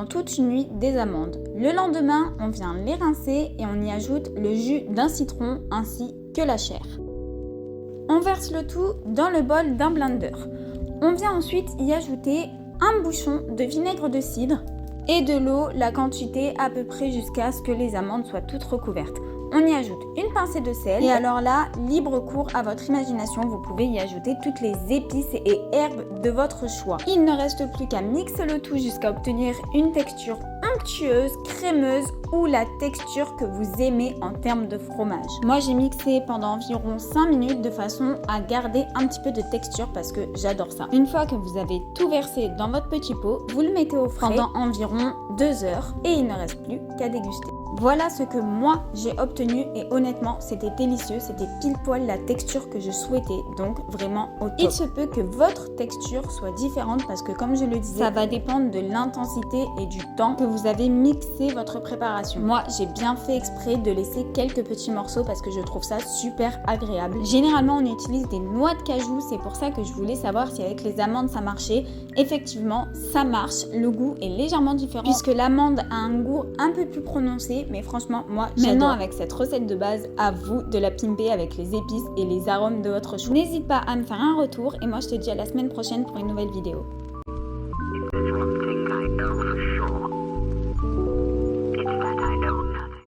pendant toute une nuit des amandes. Le lendemain, on vient les rincer et on y ajoute le jus d'un citron ainsi que la chair. On verse le tout dans le bol d'un blender. On vient ensuite y ajouter un bouchon de vinaigre de cidre et de l'eau, la quantité à peu près jusqu'à ce que les amandes soient toutes recouvertes. On y ajoute une pincée de sel et alors là, libre cours à votre imagination, vous pouvez y ajouter toutes les épices et herbes de votre choix. Il ne reste plus qu'à mixer le tout jusqu'à obtenir une texture onctueuse, crémeuse ou la texture que vous aimez en termes de fromage. Moi j'ai mixé pendant environ 5 minutes de façon à garder un petit peu de texture parce que j'adore ça. Une fois que vous avez tout versé dans votre petit pot, vous le mettez au frais pendant environ 2 heures et il ne reste plus qu'à déguster. Voilà ce que moi j'ai obtenu et honnêtement c'était délicieux, c'était pile poil la texture que je souhaitais, donc vraiment au top. Il se peut que votre texture soit différente parce que comme je le disais, ça va dépendre de l'intensité et du temps que vous avez mixé votre préparation. Moi j'ai bien fait exprès de laisser quelques petits morceaux parce que je trouve ça super agréable. Généralement on utilise des noix de cajou, c'est pour ça que je voulais savoir si avec les amandes ça marchait. Effectivement ça marche, le goût est légèrement différent puisque l'amande a un goût un peu plus prononcé. Mais franchement, moi, j'adore. Maintenant, avec cette recette de base, à vous de la pimper avec les épices et les arômes de votre choix. N'hésite pas à me faire un retour et moi, je te dis à la semaine prochaine pour une nouvelle vidéo.